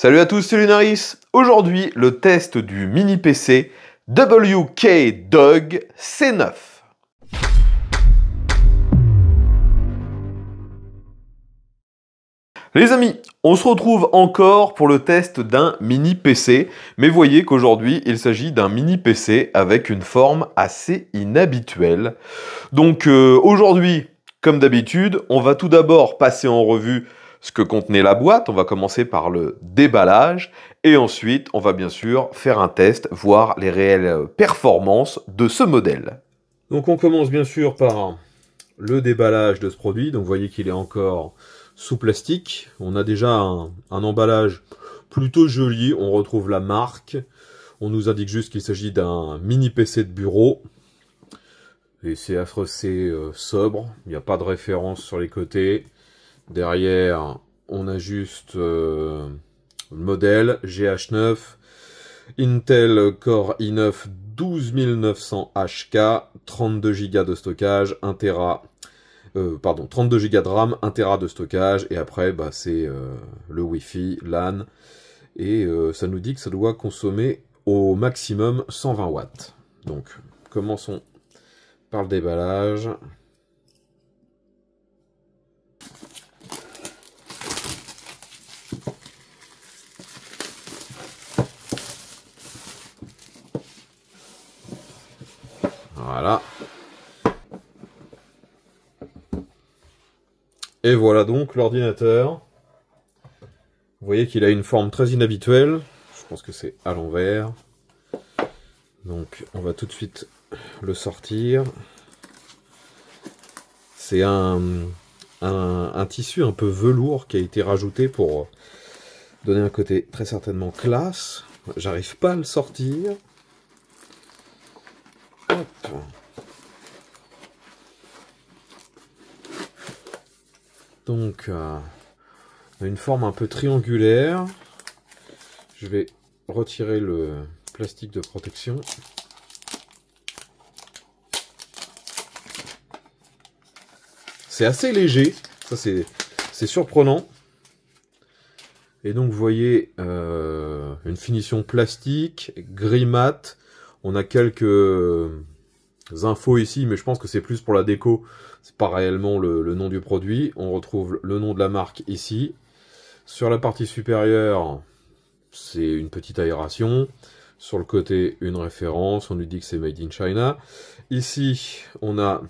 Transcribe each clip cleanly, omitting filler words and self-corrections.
Salut à tous, c'est Lunaris. Aujourd'hui, le test du mini PC WK Dog C9. Les amis, on se retrouve encore pour le test d'un mini PC, mais voyez qu'aujourd'hui, il s'agit d'un mini PC avec une forme assez inhabituelle. Donc aujourd'hui, comme d'habitude, on va tout d'abord passer en revue ce que contenait la boîte. On va commencer par le déballage et ensuite, on va bien sûr faire un test, voir les réelles performances de ce modèle. Donc on commence bien sûr par le déballage de ce produit. Donc vous voyez qu'il est encore sous plastique. On a déjà un emballage plutôt joli. On retrouve la marque. On nous indique juste qu'il s'agit d'un mini PC de bureau. Et c'est assez sobre. Il n'y a pas de référence sur les côtés. Derrière, on a juste le modèle GH9, Intel Core i9 12900HK, 32 Go de stockage, 32 Go de RAM, 1 Tera de stockage, et après bah, c'est le Wi-Fi, LAN, et ça nous dit que ça doit consommer au maximum 120 watts. Donc, commençons par le déballage. Voilà. Et voilà donc l'ordinateur. Vous voyez qu'il a une forme très inhabituelle. Je pense que c'est à l'envers. Donc on va tout de suite le sortir. C'est un tissu un peu velours qui a été rajouté pour donner un côté très certainement classe. J'arrive pas à le sortir. Hop. Donc, on a une forme un peu triangulaire. Je vais retirer le plastique de protection. C'est assez léger, ça c'est surprenant. Et donc vous voyez une finition plastique, gris mat. On a quelques infos ici, mais je pense que c'est plus pour la déco. C'est pas réellement le nom du produit. On retrouve le nom de la marque ici. Sur la partie supérieure, c'est une petite aération. Sur le côté, une référence. On lui dit que c'est Made in China. Ici, on a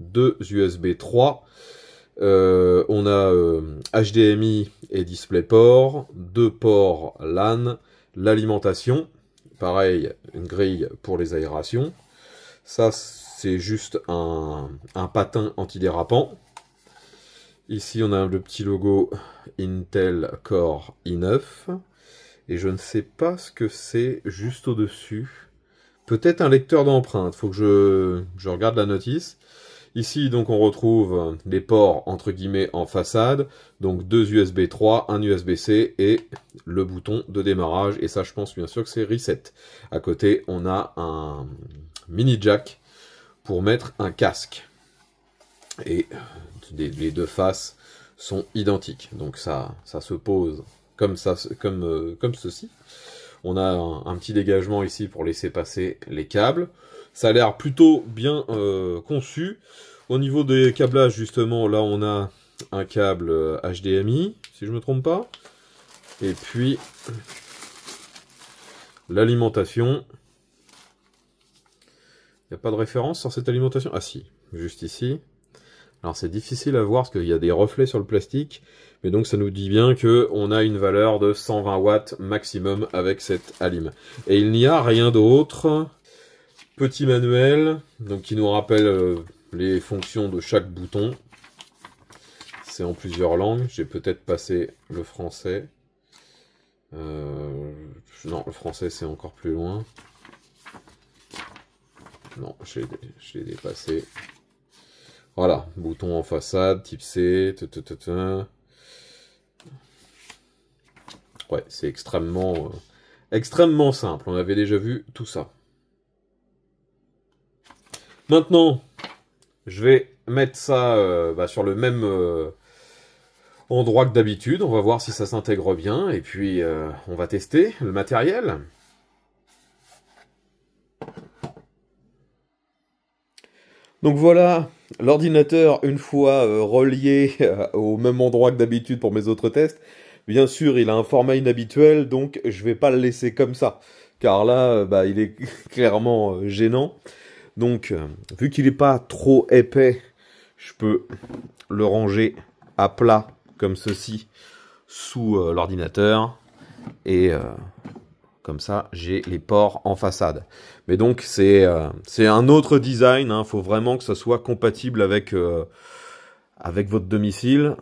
deux USB 3. On a HDMI et DisplayPort. Deux ports LAN. L'alimentation. Pareil, une grille pour les aérations. Ça, c'est juste un patin antidérapant. Ici, on a le petit logo Intel Core i9. Et je ne sais pas ce que c'est juste au-dessus. Peut-être un lecteur d'empreintes. Il faut que je regarde la notice. Ici, donc, on retrouve les ports, entre guillemets, en façade. Donc, deux USB 3, un USB-C et le bouton de démarrage. Et ça, je pense bien sûr que c'est Reset. À côté, on a un mini jack pour mettre un casque. Et les deux faces sont identiques. Donc, ça se pose comme ça, comme ceci. On a un petit dégagement ici pour laisser passer les câbles. Ça a l'air plutôt bien conçu. Au niveau des câblages, justement, là, on a un câble HDMI, si je ne me trompe pas. Et puis, l'alimentation. Il n'y a pas de référence sur cette alimentation? Ah si, juste ici. Alors, c'est difficile à voir parce qu'il y a des reflets sur le plastique. Mais donc, ça nous dit bien qu'on a une valeur de 120 watts maximum avec cette alim. Et il n'y a rien d'autre. Petit manuel, donc qui nous rappelle les fonctions de chaque bouton. C'est en plusieurs langues. J'ai peut-être passé le français. Non, le français c'est encore plus loin. Non, je l'ai dépassé. Voilà, bouton en façade, type C. Ouais, c'est extrêmement simple. On avait déjà vu tout ça. Maintenant, je vais mettre ça sur le même endroit que d'habitude. On va voir si ça s'intègre bien. Et puis, on va tester le matériel. Donc voilà, l'ordinateur, une fois relié au même endroit que d'habitude pour mes autres tests. Bien sûr, il a un format inhabituel, donc je vais pas le laisser comme ça. Car là, il est clairement gênant. Donc, vu qu'il n'est pas trop épais, je peux le ranger à plat, comme ceci, sous l'ordinateur. Et comme ça, j'ai les ports en façade. Mais donc, c'est un autre design. Il faut vraiment que ça soit compatible avec, avec votre domicile.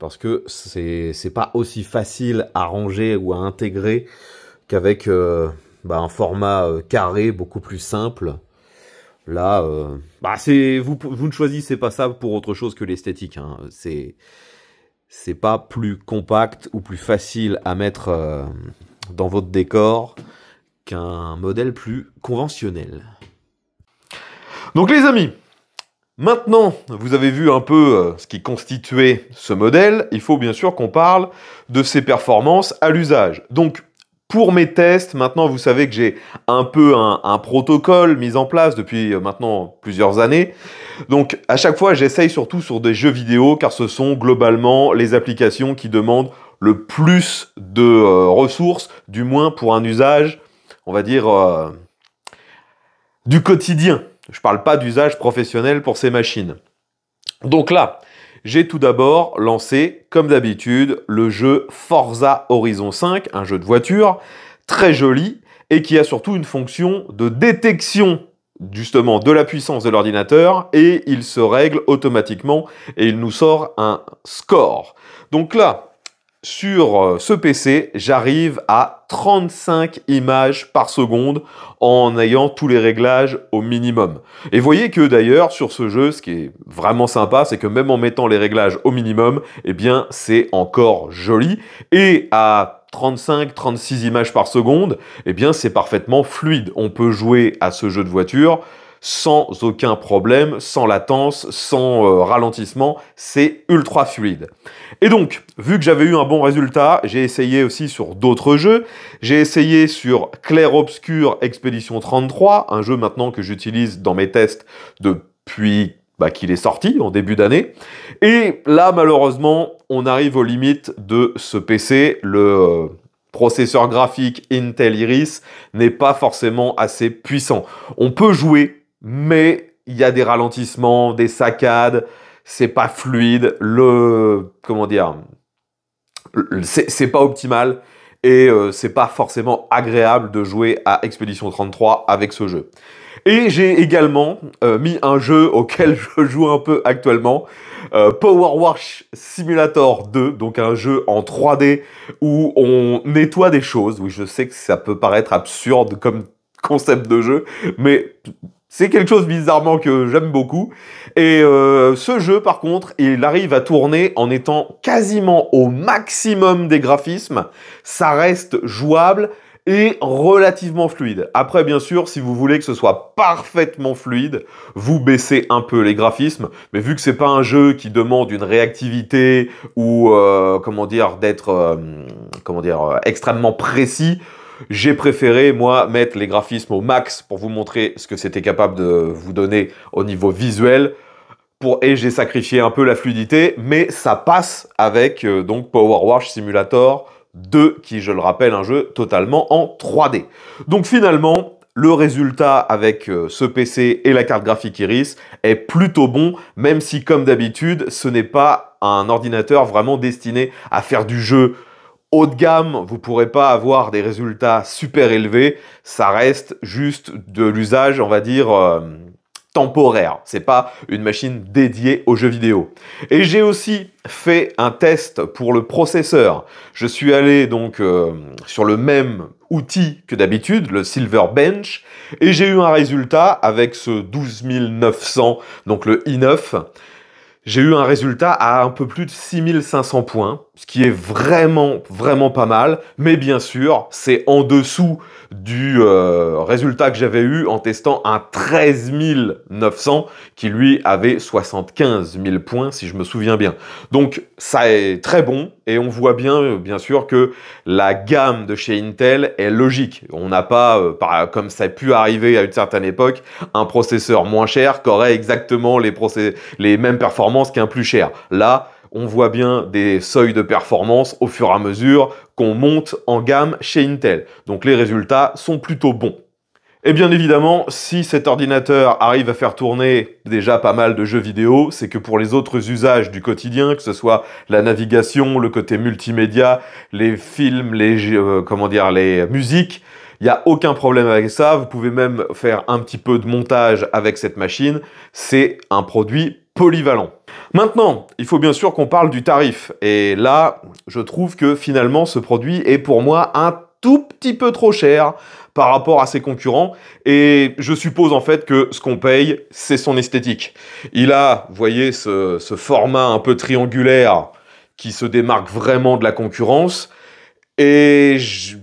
Parce que c'est pas aussi facile à ranger ou à intégrer qu'avec un format carré beaucoup plus simple. Là, vous ne choisissez pas ça pour autre chose que l'esthétique. Hein. C'est pas plus compact ou plus facile à mettre dans votre décor qu'un modèle plus conventionnel. Donc les amis, maintenant vous avez vu un peu ce qui constituait ce modèle, il faut bien sûr qu'on parle de ses performances à l'usage. Donc pour mes tests, maintenant vous savez que j'ai un peu un protocole mis en place depuis maintenant plusieurs années. Donc à chaque fois j'essaye surtout sur des jeux vidéo car ce sont globalement les applications qui demandent le plus de ressources, du moins pour un usage, on va dire, du quotidien. Je ne parle pas d'usage professionnel pour ces machines. Donc là, j'ai tout d'abord lancé, comme d'habitude, le jeu Forza Horizon 5, un jeu de voiture, très joli, et qui a surtout une fonction de détection justement de la puissance de l'ordinateur, et il se règle automatiquement, et il nous sort un score. Donc là, sur ce PC, j'arrive à 35 images par seconde en ayant tous les réglages au minimum. Et voyez que d'ailleurs, sur ce jeu, ce qui est vraiment sympa, c'est que même en mettant les réglages au minimum, eh bien, c'est encore joli. Et à 35-36 images par seconde, eh bien, c'est parfaitement fluide. On peut jouer à ce jeu de voiture sans aucun problème, sans latence, sans ralentissement, c'est ultra fluide. Et donc, vu que j'avais eu un bon résultat, j'ai essayé aussi sur d'autres jeux. J'ai essayé sur Clair Obscur Expédition 33, un jeu maintenant que j'utilise dans mes tests depuis qu'il est sorti en début d'année. Et là, malheureusement, on arrive aux limites de ce PC. Le processeur graphique Intel Iris n'est pas forcément assez puissant. On peut jouer, mais il y a des ralentissements, des saccades, c'est pas fluide, c'est pas optimal et c'est pas forcément agréable de jouer à Expédition 33 avec ce jeu. Et j'ai également mis un jeu auquel je joue un peu actuellement, Power Wash Simulator 2, donc un jeu en 3D où on nettoie des choses. Oui, je sais que ça peut paraître absurde comme concept de jeu, mais c'est quelque chose bizarrement que j'aime beaucoup. Et ce jeu, par contre, il arrive à tourner en étant quasiment au maximum des graphismes. Ça reste jouable et relativement fluide. Après, bien sûr, si vous voulez que ce soit parfaitement fluide, vous baissez un peu les graphismes. Mais vu que c'est pas un jeu qui demande une réactivité ou d'être extrêmement précis, j'ai préféré, moi, mettre les graphismes au max pour vous montrer ce que c'était capable de vous donner au niveau visuel. Et j'ai sacrifié un peu la fluidité, mais ça passe avec donc Power Wash Simulator 2, qui, je le rappelle, un jeu totalement en 3D. Donc finalement, le résultat avec ce PC et la carte graphique Iris est plutôt bon, même si, comme d'habitude, ce n'est pas un ordinateur vraiment destiné à faire du jeu haut de gamme. Vous ne pourrez pas avoir des résultats super élevés. Ça reste juste de l'usage, on va dire, temporaire. C'est pas une machine dédiée aux jeux vidéo. Et j'ai aussi fait un test pour le processeur. Je suis allé donc sur le même outil que d'habitude, le Silverbench, et j'ai eu un résultat avec ce 12900, donc le i9. j'ai eu un résultat à un peu plus de 6500 points, ce qui est vraiment, vraiment pas mal. Mais bien sûr, c'est en dessous du résultat que j'avais eu en testant un 13 900 qui, lui, avait 75 000 points, si je me souviens bien. Donc, ça est très bon et on voit bien sûr, que la gamme de chez Intel est logique. On n'a pas, comme ça a pu arriver à une certaine époque, un processeur moins cher qui aurait exactement les mêmes performances qu'un plus cher. Là, on voit bien des seuils de performance au fur et à mesure qu'on monte en gamme chez Intel. Donc les résultats sont plutôt bons. Et bien évidemment, si cet ordinateur arrive à faire tourner déjà pas mal de jeux vidéo, c'est que pour les autres usages du quotidien, que ce soit la navigation, le côté multimédia, les films, les musiques, il n'y a aucun problème avec ça. Vous pouvez même faire un petit peu de montage avec cette machine. C'est un produit polyvalent. Maintenant, il faut bien sûr qu'on parle du tarif. Et là, je trouve que finalement, ce produit est pour moi un tout petit peu trop cher par rapport à ses concurrents. Et je suppose en fait que ce qu'on paye, c'est son esthétique. Il a, vous voyez, ce format un peu triangulaire qui se démarque vraiment de la concurrence. Et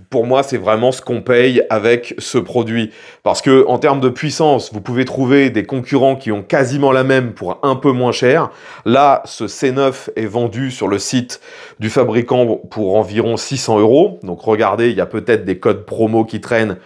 pour moi, c'est vraiment ce qu'on paye avec ce produit. Parce que en termes de puissance, vous pouvez trouver des concurrents qui ont quasiment la même pour un peu moins cher. Là, ce C9 est vendu sur le site du fabricant pour environ 600 €. Donc regardez, il y a peut-être des codes promo qui traînent,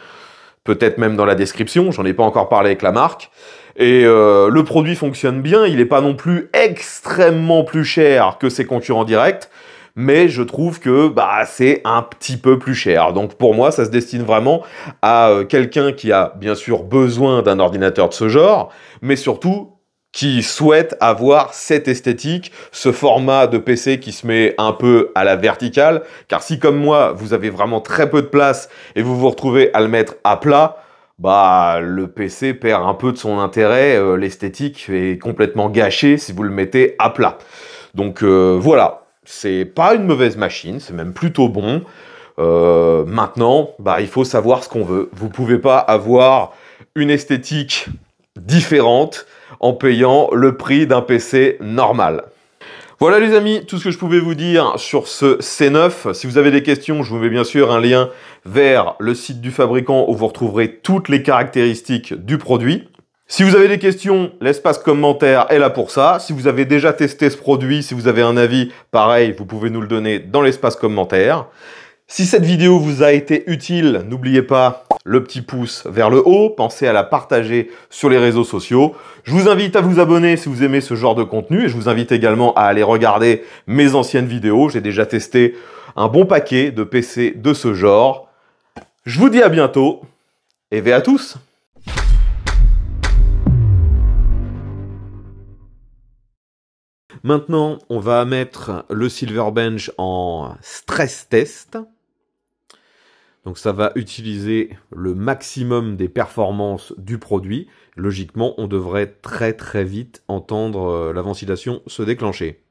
peut-être même dans la description. J'en ai pas encore parlé avec la marque. Et le produit fonctionne bien. Il n'est pas non plus extrêmement plus cher que ses concurrents directs. Mais je trouve que c'est un petit peu plus cher. Donc pour moi, ça se destine vraiment à quelqu'un qui a bien sûr besoin d'un ordinateur de ce genre, mais surtout qui souhaite avoir cette esthétique, ce format de PC qui se met un peu à la verticale. Car si comme moi, vous avez vraiment très peu de place et vous vous retrouvez à le mettre à plat, le PC perd un peu de son intérêt. L'esthétique est complètement gâchée si vous le mettez à plat. Donc voilà. C'est pas une mauvaise machine, c'est même plutôt bon. Maintenant, il faut savoir ce qu'on veut. Vous pouvez pas avoir une esthétique différente en payant le prix d'un PC normal. Voilà les amis, tout ce que je pouvais vous dire sur ce C9. Si vous avez des questions, je vous mets bien sûr un lien vers le site du fabricant où vous retrouverez toutes les caractéristiques du produit. Si vous avez des questions, l'espace commentaire est là pour ça. Si vous avez déjà testé ce produit, si vous avez un avis, pareil, vous pouvez nous le donner dans l'espace commentaire. Si cette vidéo vous a été utile, n'oubliez pas le petit pouce vers le haut. Pensez à la partager sur les réseaux sociaux. Je vous invite à vous abonner si vous aimez ce genre de contenu. Et je vous invite également à aller regarder mes anciennes vidéos. J'ai déjà testé un bon paquet de PC de ce genre. Je vous dis à bientôt et ve à tous! Maintenant, on va mettre le Silverbench en stress test. Donc ça va utiliser le maximum des performances du produit. Logiquement, on devrait très très vite entendre la ventilation se déclencher.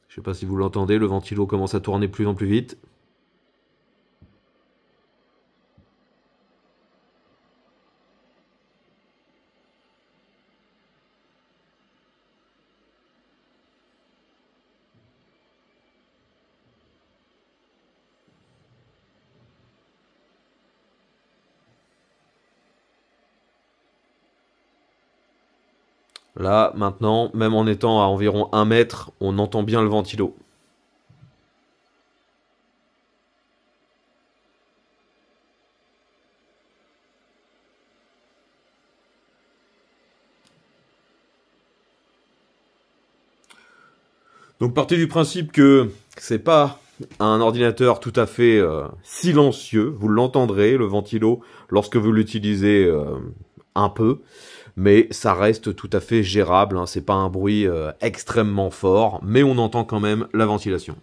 Je ne sais pas si vous l'entendez, le ventilo commence à tourner de plus en plus vite. Là, maintenant, même en étant à environ 1 mètre, on entend bien le ventilo. Donc partez du principe que c'est pas un ordinateur tout à fait silencieux. Vous l'entendrez, le ventilo, lorsque vous l'utilisez un peu. Mais ça reste tout à fait gérable, hein. C'est pas un bruit extrêmement fort, mais on entend quand même la ventilation.